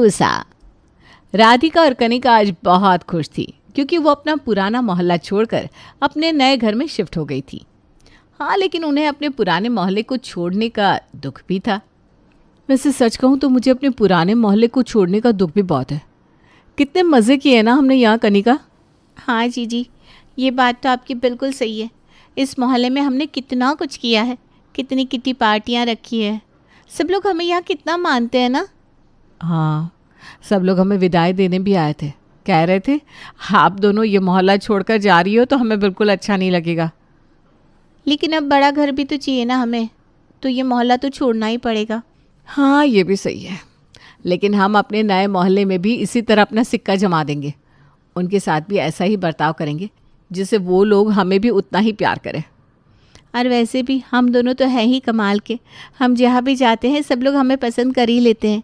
उषा। राधिका और कनिका आज बहुत खुश थी क्योंकि वो अपना पुराना मोहल्ला छोड़कर अपने नए घर में शिफ्ट हो गई थी। हाँ, लेकिन उन्हें अपने पुराने मोहल्ले को छोड़ने का दुख भी था। वैसे सच कहूँ तो मुझे अपने पुराने मोहल्ले को छोड़ने का दुख भी बहुत है। कितने मज़े किए ना हमने यहाँ कनिका। हाँ जीजी, ये बात तो आपकी बिल्कुल सही है। इस मोहल्ले में हमने कितना कुछ किया है, कितनी कितनी पार्टियाँ रखी है। सब लोग हमें यहाँ कितना मानते हैं ना। हाँ, सब लोग हमें विदाई देने भी आए थे। कह रहे थे आप दोनों ये मोहल्ला छोड़कर जा रही हो तो हमें बिल्कुल अच्छा नहीं लगेगा। लेकिन अब बड़ा घर भी तो चाहिए ना हमें, तो ये मोहल्ला तो छोड़ना ही पड़ेगा। हाँ, ये भी सही है, लेकिन हम अपने नए मोहल्ले में भी इसी तरह अपना सिक्का जमा देंगे। उनके साथ भी ऐसा ही बर्ताव करेंगे जिससे वो लोग हमें भी उतना ही प्यार करें। और वैसे भी हम दोनों तो हैं ही कमाल के, हम जहाँ भी जाते हैं सब लोग हमें पसंद कर ही लेते हैं।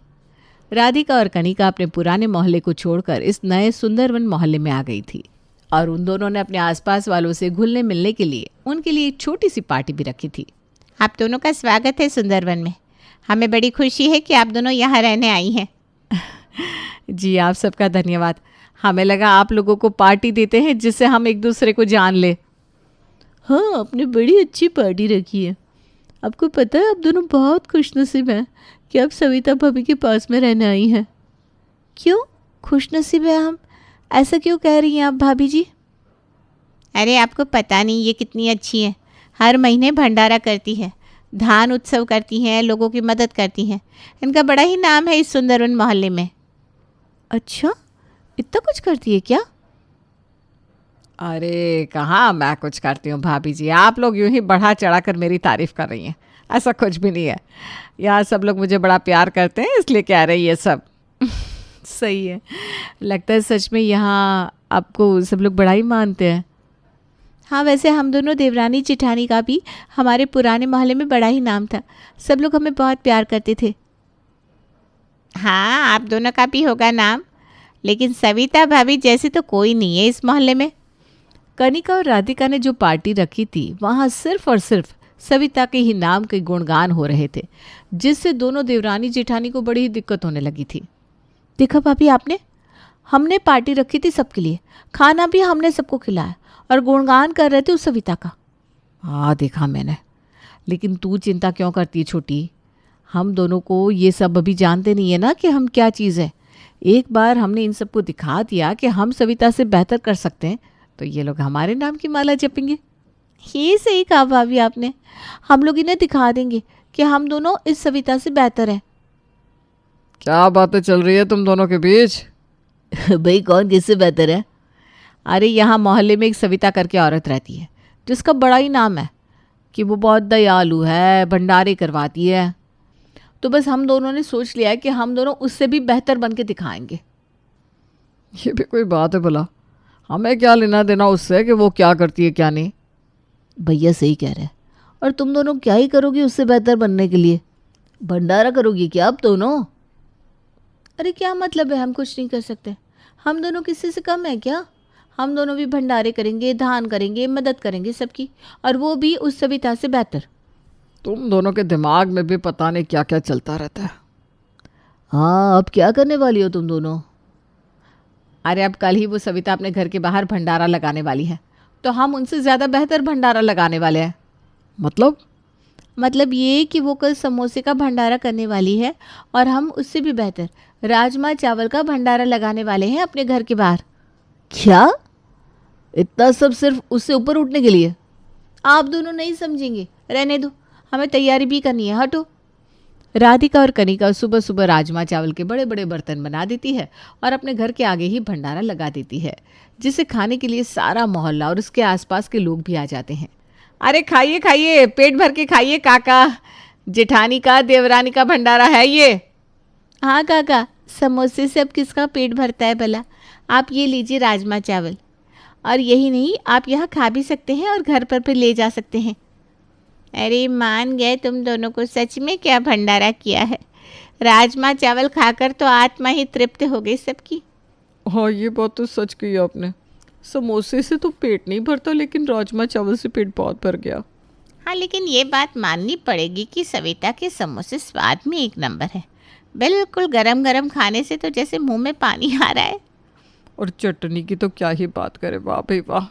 राधिका और कनिका अपने पुराने मोहल्ले को छोड़कर इस नए सुंदरवन मोहल्ले में आ गई थी और उन दोनों ने अपने आसपास वालों से घुलने मिलने के लिए उनके लिए एक छोटी सी पार्टी भी रखी थी। आप दोनों का स्वागत है सुंदरवन में। हमें बड़ी खुशी है कि आप दोनों यहाँ रहने आई हैं। जी, आप सबका धन्यवाद। हमें लगा आप लोगों को पार्टी देते हैं जिससे हम एक दूसरे को जान ले। हाँ, आपने बड़ी अच्छी पार्टी रखी है। आपको पता है आप दोनों बहुत खुशनसीब हैं कि आप सविता भाभी के पास में रहने आई हैं। क्यों खुशनसीब है हम? ऐसा क्यों कह रही हैं आप भाभी जी? अरे आपको पता नहीं ये कितनी अच्छी है। हर महीने भंडारा करती है, धान उत्सव करती हैं, लोगों की मदद करती हैं। इनका बड़ा ही नाम है इस सुंदरवन मोहल्ले में। अच्छा, इतना कुछ करती है क्या? अरे कहाँ मैं कुछ करती हूँ भाभी जी, आप लोग यूं ही बढ़ा चढ़ा कर मेरी तारीफ कर रही हैं। ऐसा कुछ भी नहीं है। यहाँ सब लोग मुझे बड़ा प्यार करते हैं इसलिए कह रही है सब। सही है, लगता है सच में यहाँ आपको सब लोग बड़ा ही मानते हैं। हाँ, वैसे हम दोनों देवरानी जेठानी का भी हमारे पुराने मोहल्ले में बड़ा ही नाम था। सब लोग हमें बहुत प्यार करते थे। हाँ, आप दोनों का भी होगा नाम, लेकिन सविता भाभी जैसी तो कोई नहीं है इस मोहल्ले में। कनिका और राधिका ने जो पार्टी रखी थी वहाँ सिर्फ और सिर्फ सविता के ही नाम के गुणगान हो रहे थे, जिससे दोनों देवरानी जेठानी को बड़ी ही दिक्कत होने लगी थी। देखा भाभी आपने, हमने पार्टी रखी थी सबके लिए, खाना भी हमने सबको खिलाया और गुणगान कर रहे थे उस सविता का। हाँ देखा मैंने, लेकिन तू चिंता क्यों करती है छोटी? हम दोनों को ये सब अभी जानते नहीं है ना कि हम क्या चीज़ है। एक बार हमने इन सबको दिखा दिया कि हम सविता से बेहतर कर सकते हैं तो ये लोग हमारे नाम की माला जपेंगे। ये सही कहा भाभी आपने, हम लोग इन्हें दिखा देंगे कि हम दोनों इस सविता से बेहतर हैं। क्या बातें चल रही है तुम दोनों के बीच? भाई कौन किससे बेहतर है? अरे यहाँ मोहल्ले में एक सविता करके औरत रहती है जिसका बड़ा ही नाम है कि वो बहुत दयालु है, भंडारे करवाती है। तो बस हम दोनों ने सोच लिया है कि हम दोनों उससे भी बेहतर बन के दिखाएंगे। ये भी कोई बात है भला? हमें क्या लेना देना उससे कि वो क्या करती है क्या नहीं। भैया सही कह रहे हैं। और तुम दोनों क्या ही करोगी उससे बेहतर बनने के लिए? भंडारा करोगी क्या आप दोनों? अरे क्या मतलब है, हम कुछ नहीं कर सकते? हम दोनों किसी से कम है क्या? हम दोनों भी भंडारे करेंगे, दान करेंगे, मदद करेंगे सबकी, और वो भी उस सविता से बेहतर। तुम दोनों के दिमाग में भी पता नहीं क्या क्या चलता रहता है। हाँ, अब क्या करने वाली हो तुम दोनों? अरे अब कल ही वो सविता अपने घर के बाहर भंडारा लगाने वाली है, तो हम उनसे ज़्यादा बेहतर भंडारा लगाने वाले हैं। मतलब ये कि वो कल समोसे का भंडारा करने वाली है और हम उससे भी बेहतर राजमा चावल का भंडारा लगाने वाले हैं अपने घर के बाहर। क्या? इतना सब सिर्फ उससे ऊपर उठने के लिए? आप दोनों नहीं समझेंगे, रहने दो, हमें तैयारी भी करनी है, हटो। राधिका और कनिका सुबह सुबह राजमा चावल के बड़े बड़े बर्तन बना देती है और अपने घर के आगे ही भंडारा लगा देती है, जिसे खाने के लिए सारा मोहल्ला और उसके आसपास के लोग भी आ जाते हैं। अरे खाइए खाइए, पेट भर के खाइए, काका जेठानी का देवरानी का भंडारा है ये। हाँ काका, समोसे से अब किसका पेट भरता है भला? आप ये लीजिए राजमा चावल, और यही नहीं, आप यहाँ खा भी सकते हैं और घर पर भी ले जा सकते हैं। अरे मान गए तुम दोनों को, सच में क्या भंडारा किया है। राजमा चावल खाकर तो आत्मा ही तृप्त हो गई सबकी। हाँ, ये बात तो सच कही आपने। समोसे से तो पेट नहीं भरता, लेकिन राजमा चावल से पेट बहुत भर गया। हाँ, लेकिन ये बात माननी पड़ेगी कि सविता के समोसे स्वाद में एक नंबर है। बिल्कुल गरम गरम खाने से तो जैसे मुंह में पानी आ रहा है। और चटनी की तो क्या ही बात करें, वाह भाई वाह।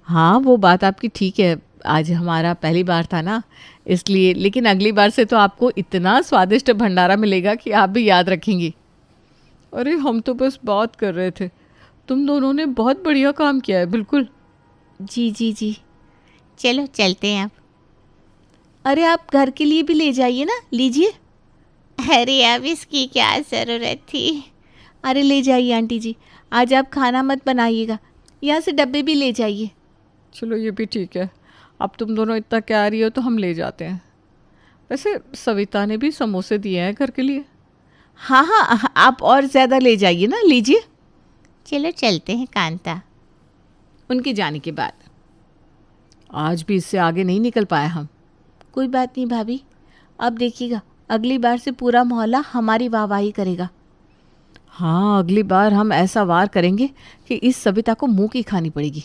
हाँ वो बात आपकी ठीक है, आज हमारा पहली बार था ना इसलिए, लेकिन अगली बार से तो आपको इतना स्वादिष्ट भंडारा मिलेगा कि आप भी याद रखेंगी। अरे हम तो बस बात कर रहे थे, तुम दोनों ने बहुत बढ़िया काम किया है। बिल्कुल। जी जी जी, चलो चलते हैं अब। अरे आप घर के लिए भी ले जाइए ना, लीजिए। अरे अब इसकी क्या ज़रूरत थी। अरे ले जाइए आंटी जी, आज आप खाना मत बनाइएगा, यहाँ से डब्बे भी ले जाइए। चलो ये भी ठीक है, अब तुम दोनों इतना कह रही हो तो हम ले जाते हैं। वैसे सविता ने भी समोसे दिए हैं घर के लिए। हाँ हाँ, आप और ज़्यादा ले जाइए ना, लीजिए। चलो चलते हैं कांता। उनके जाने के बाद आज भी इससे आगे नहीं निकल पाए हम। कोई बात नहीं भाभी, अब देखिएगा अगली बार से पूरा मोहल्ला हमारी वाहवाही करेगा। हाँ अगली बार हम ऐसा वार करेंगे कि इस सविता को मुंह की खानी पड़ेगी।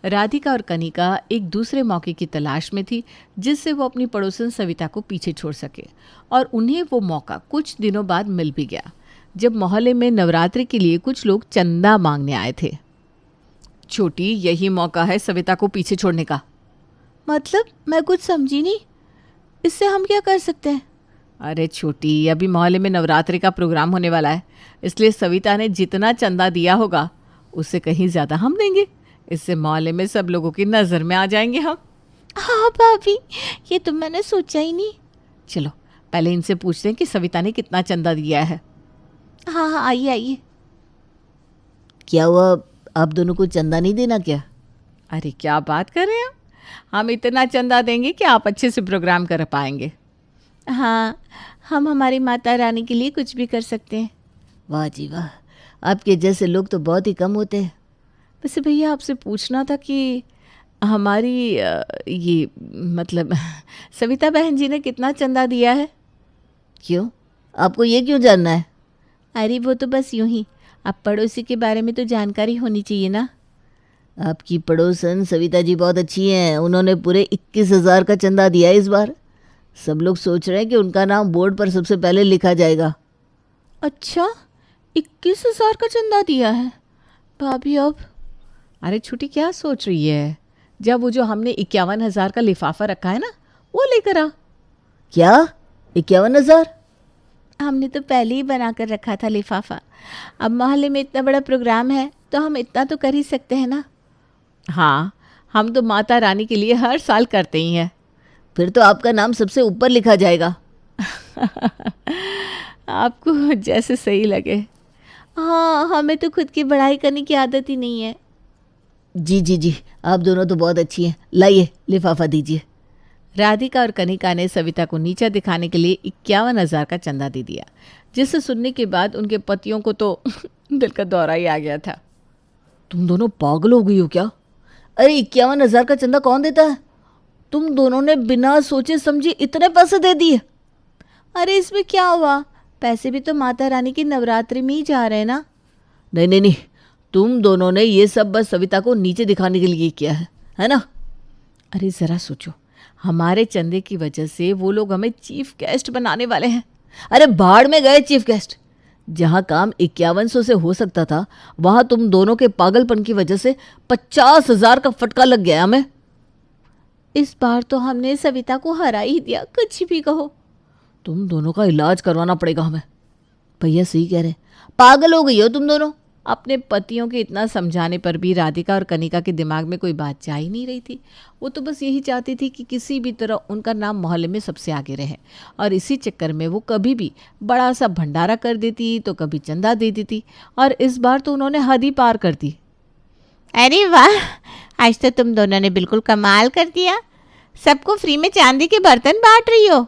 राधिका और कनिका एक दूसरे मौके की तलाश में थी जिससे वो अपनी पड़ोसन सविता को पीछे छोड़ सके, और उन्हें वो मौका कुछ दिनों बाद मिल भी गया जब मोहल्ले में नवरात्रि के लिए कुछ लोग चंदा मांगने आए थे। छोटी, यही मौका है सविता को पीछे छोड़ने का। मतलब मैं कुछ समझी नहीं, इससे हम क्या कर सकते हैं? अरे छोटी, अभी मोहल्ले में नवरात्रि का प्रोग्राम होने वाला है, इसलिए सविता ने जितना चंदा दिया होगा उससे कहीं ज़्यादा हम देंगे। इससे मोहल्ले में सब लोगों की नज़र में आ जाएंगे हम। हाँ भाभी, ये तो मैंने सोचा ही नहीं। चलो पहले इनसे पूछते हैं कि सविता ने कितना चंदा दिया है। हाँ हाँ, आइए आइए। क्या हुआ, आप दोनों को चंदा नहीं देना क्या? अरे क्या बात कर रहे हैं हम इतना चंदा देंगे कि आप अच्छे से प्रोग्राम कर पाएंगे। हाँ, हम हमारी माता रानी के लिए कुछ भी कर सकते हैं। वाह जी वाह, आपके जैसे लोग तो बहुत ही कम होते हैं। वैसे भैया आपसे पूछना था कि हमारी ये मतलब सविता बहन जी ने कितना चंदा दिया है। क्यों, आपको ये क्यों जानना है? अरे वो तो बस यूं ही, अब पड़ोसी के बारे में तो जानकारी होनी चाहिए ना। आपकी पड़ोसन सविता जी बहुत अच्छी हैं, उन्होंने पूरे 21,000 का चंदा दिया है इस बार। सब लोग सोच रहे हैं कि उनका नाम बोर्ड पर सबसे पहले लिखा जाएगा। अच्छा, 21,000 का चंदा दिया है भाभी। अब अरे छोटी क्या सोच रही है, जब वो जो हमने 51,000 का लिफाफा रखा है ना वो लेकर आ। क्या 51,000? हमने तो पहले ही बना कर रखा था लिफाफा। अब मोहल्ले में इतना बड़ा प्रोग्राम है तो हम इतना तो कर ही सकते हैं ना। हाँ, हम तो माता रानी के लिए हर साल करते ही हैं। फिर तो आपका नाम सबसे ऊपर लिखा जाएगा। आपको जैसे सही लगे। हाँ, हमें तो खुद की बड़ाई करने की आदत ही नहीं है। जी जी जी, आप दोनों तो बहुत अच्छी हैं, लाइए लिफाफा दीजिए। राधिका और कनिका ने सविता को नीचा दिखाने के लिए 51,000 का चंदा दे दिया, जिसे सुनने के बाद उनके पतियों को तो दिल का दौरा ही आ गया था। तुम दोनों पागल हो गई हो क्या? अरे 51,000 का चंदा कौन देता है? तुम दोनों ने बिना सोचे समझे इतने पैसे दे दिए। अरे इसमें क्या हुआ, पैसे भी तो माता रानी की नवरात्रि में ही जा रहे हैं ना। नहीं नहीं नहीं, तुम दोनों ने ये सब बस सविता को नीचे दिखाने के लिए किया है ना? अरे ज़रा सोचो, हमारे चंदे की वजह से वो लोग हमें चीफ गेस्ट बनाने वाले हैं। अरे भाड़ में गए चीफ गेस्ट। जहाँ काम 5100 से हो सकता था वहाँ तुम दोनों के पागलपन की वजह से 50,000 का फटका लग गया हमें। इस बार तो हमने सविता को हरा ही दिया, कुछ भी कहो। तुम दोनों का इलाज करवाना पड़ेगा हमें। भैया सही कह रहे, पागल हो गई हो तुम दोनों। अपने पतियों के इतना समझाने पर भी राधिका और कनिका के दिमाग में कोई बात जा ही नहीं रही थी। वो तो बस यही चाहती थी कि किसी भी तरह उनका नाम मोहल्ले में सबसे आगे रहे, और इसी चक्कर में वो कभी भी बड़ा सा भंडारा कर देती तो कभी चंदा दे देती, और इस बार तो उन्होंने हद ही पार कर दी। अरे वाह, आज तो तुम दोनों ने बिल्कुल कमाल कर दिया, सबको फ्री में चांदी के बर्तन बांट रही हो।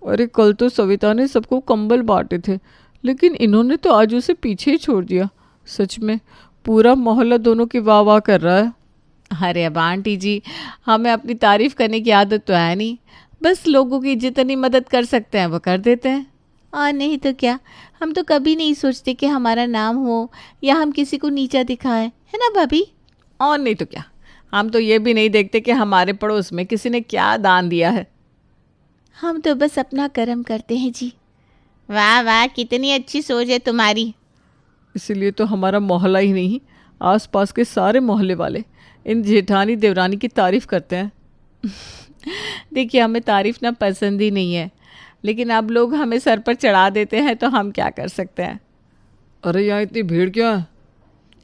अरे कल तो सविता ने सबको कंबल बांटे थे, लेकिन इन्होंने तो आज उसे पीछे ही छोड़ दिया। सच में पूरा मोहल्ला दोनों की वाह वाह कर रहा है। अरे अब आंटी जी, हमें अपनी तारीफ करने की आदत तो है नहीं, बस लोगों की जितनी मदद कर सकते हैं वो कर देते हैं। और नहीं तो क्या, हम तो कभी नहीं सोचते कि हमारा नाम हो या हम किसी को नीचा दिखाएं, है ना भाभी? और नहीं तो क्या, हम तो ये भी नहीं देखते कि हमारे पड़ोस में किसी ने क्या दान दिया है। हम तो बस अपना कर्म करते हैं जी। वाह वाह, कितनी अच्छी सोच है तुम्हारी। इसीलिए तो हमारा मोहल्ला ही नहीं, आसपास के सारे मोहल्ले वाले इन जेठानी देवरानी की तारीफ़ करते हैं। देखिए, हमें तारीफ़ ना पसंद ही नहीं है, लेकिन अब लोग हमें सर पर चढ़ा देते हैं तो हम क्या कर सकते हैं। अरे यहाँ इतनी भीड़ क्यों है?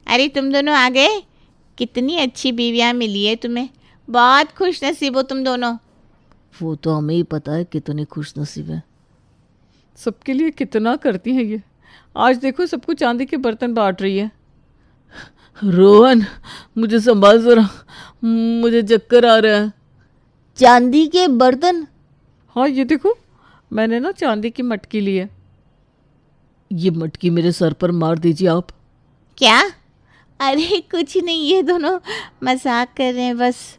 अरे तुम दोनों आ गए, कितनी अच्छी बीवियाँ मिली है तुम्हें, बहुत खुश नसीब हो तुम दोनों। वो तो हमें ही पता है कितनी खुश नसीब है। सबके लिए कितना करती हैं ये। आज देखो, सबको चांदी के बर्तन बांट रही है। रोहन, मुझे संभाल जरा, मुझे चक्कर आ रहा है। चांदी के बर्तन? हाँ, ये देखो, मैंने ना चांदी की मटकी ली है। ये मटकी मेरे सर पर मार दीजिए आप। क्या? अरे कुछ नहीं, ये दोनों मजाक कर रहे हैं बस।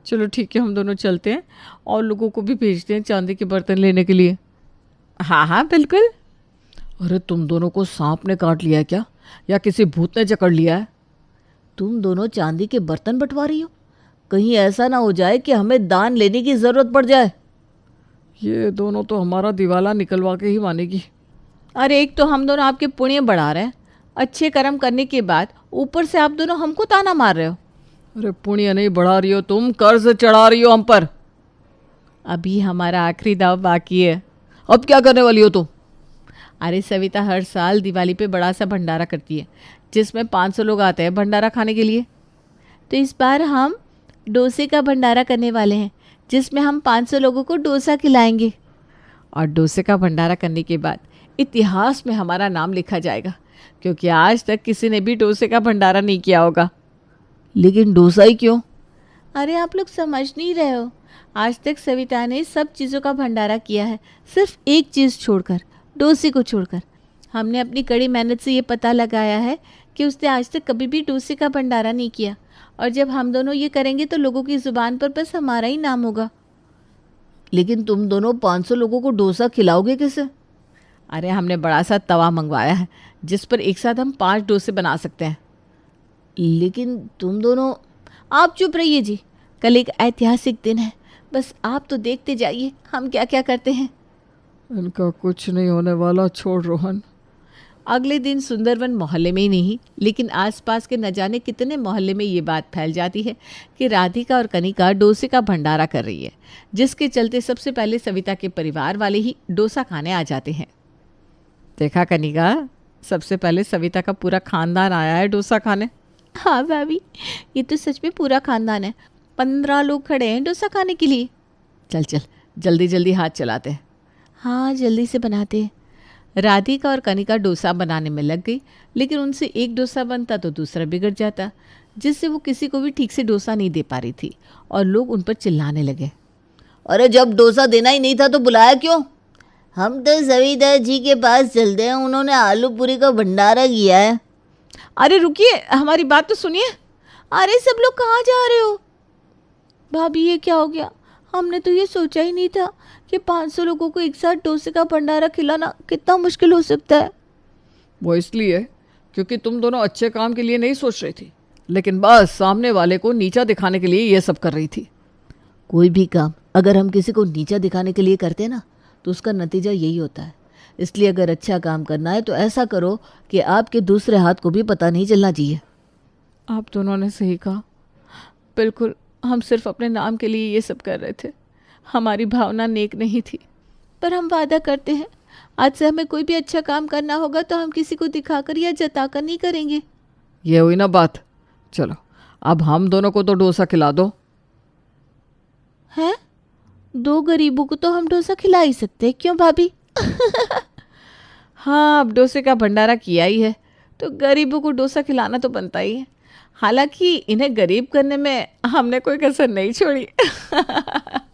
चलो ठीक है, हम दोनों चलते हैं और लोगों को भी भेजते हैं चांदी के बर्तन लेने के लिए। हाँ हाँ बिल्कुल। अरे तुम दोनों को सांप ने काट लिया है क्या, या किसी भूत ने जकड़ लिया है? तुम दोनों चांदी के बर्तन बंटवा रही हो? कहीं ऐसा ना हो जाए कि हमें दान लेने की ज़रूरत पड़ जाए। ये दोनों तो हमारा दिवाला निकलवा के ही मानेगी। अरे एक तो हम दोनों आपके पुण्य बढ़ा रहे हैं, अच्छे कर्म करने के बाद ऊपर से आप दोनों हमको ताना मार रहे हो। अरे पुण्य नहीं बढ़ा रही हो तुम, कर्ज चढ़ा रही हो हम पर। अभी हमारा आखिरी दाव बाकी है। अब क्या करने वाली हो तुम? अरे सविता हर साल दिवाली पे बड़ा सा भंडारा करती है, जिसमें 500 लोग आते हैं भंडारा खाने के लिए। तो इस बार हम डोसे का भंडारा करने वाले हैं, जिसमें हम 500 लोगों को डोसा खिलाएंगे। और डोसे का भंडारा करने के बाद इतिहास में हमारा नाम लिखा जाएगा, क्योंकि आज तक किसी ने भी डोसे का भंडारा नहीं किया होगा। लेकिन डोसा ही क्यों? अरे आप लोग समझ नहीं रहे हो, आज तक सविता ने सब चीज़ों का भंडारा किया है, सिर्फ एक चीज़ छोड़कर, डोसे को छोड़कर। हमने अपनी कड़ी मेहनत से ये पता लगाया है कि उसने आज तक कभी भी डोसे का भंडारा नहीं किया, और जब हम दोनों ये करेंगे तो लोगों की ज़ुबान पर बस हमारा ही नाम होगा। लेकिन तुम दोनों 500 लोगों को डोसा खिलाओगे कैसे? अरे हमने बड़ा सा तवा मंगवाया है, जिस पर एक साथ हम 5 डोसे बना सकते हैं। लेकिन तुम दोनों... आप चुप रहिए जी, कल एक ऐतिहासिक दिन है, बस आप तो देखते जाइए हम क्या क्या करते हैं। इनका कुछ नहीं होने वाला, छोड़ रोहन। अगले दिन सुंदरवन मोहल्ले में ही नहीं, लेकिन आसपास के न जाने कितने मोहल्ले में ये बात फैल जाती है कि राधिका और कनिका डोसे का भंडारा कर रही है, जिसके चलते सबसे पहले सविता के परिवार वाले ही डोसा खाने आ जाते हैं। देखा कनिका, सबसे पहले सविता का पूरा खानदान आया है डोसा खाने। हाँ भाभी, ये तो सच में पूरा खानदान है, 15 लोग खड़े हैं डोसा खाने के लिए। चल चल, जल्दी जल्दी हाथ चलाते हैं। हाँ जल्दी से बनाते हैं। राधिका और कनिका डोसा बनाने में लग गई, लेकिन उनसे एक डोसा बनता तो दूसरा बिगड़ जाता, जिससे वो किसी को भी ठीक से डोसा नहीं दे पा रही थी, और लोग उन पर चिल्लाने लगे। अरे जब डोसा देना ही नहीं था तो बुलाया क्यों? हम तो सविता जी के पास चलते हैं, उन्होंने आलू पूरी का भंडारा किया है। अरे रुकिए, हमारी बात तो सुनिए। अरे सब लोग कहाँ जा रहे हो? भाभी ये क्या हो गया? हमने तो ये सोचा ही नहीं था कि 500 लोगों को एक साथ डोसे का भंडारा खिलाना कितना मुश्किल हो सकता है। वो इसलिए क्योंकि तुम दोनों अच्छे काम के लिए नहीं सोच रही थी, लेकिन बस सामने वाले को नीचा दिखाने के लिए ये सब कर रही थी। कोई भी काम अगर हम किसी को नीचा दिखाने के लिए करते हैं ना, तो उसका नतीजा यही होता है। इसलिए अगर अच्छा काम करना है तो ऐसा करो कि आपके दूसरे हाथ को भी पता नहीं चलना चाहिए। आप दोनों ने सही कहा, बिल्कुल। हम सिर्फ अपने नाम के लिए ये सब कर रहे थे, हमारी भावना नेक नहीं थी। पर हम वादा करते हैं, आज से हमें कोई भी अच्छा काम करना होगा तो हम किसी को दिखाकर या जताकर नहीं करेंगे। ये हुई ना बात। चलो अब हम दोनों को तो डोसा खिला दो। हैं? 2 गरीबों को तो हम डोसा खिला ही सकते हैं, क्यों भाभी? हाँ, अब डोसे का भंडारा किया ही है तो गरीबों को डोसा खिलाना तो बनता ही है। हालांकि इन्हें गरीब करने में हमने कोई कसर नहीं छोड़ी।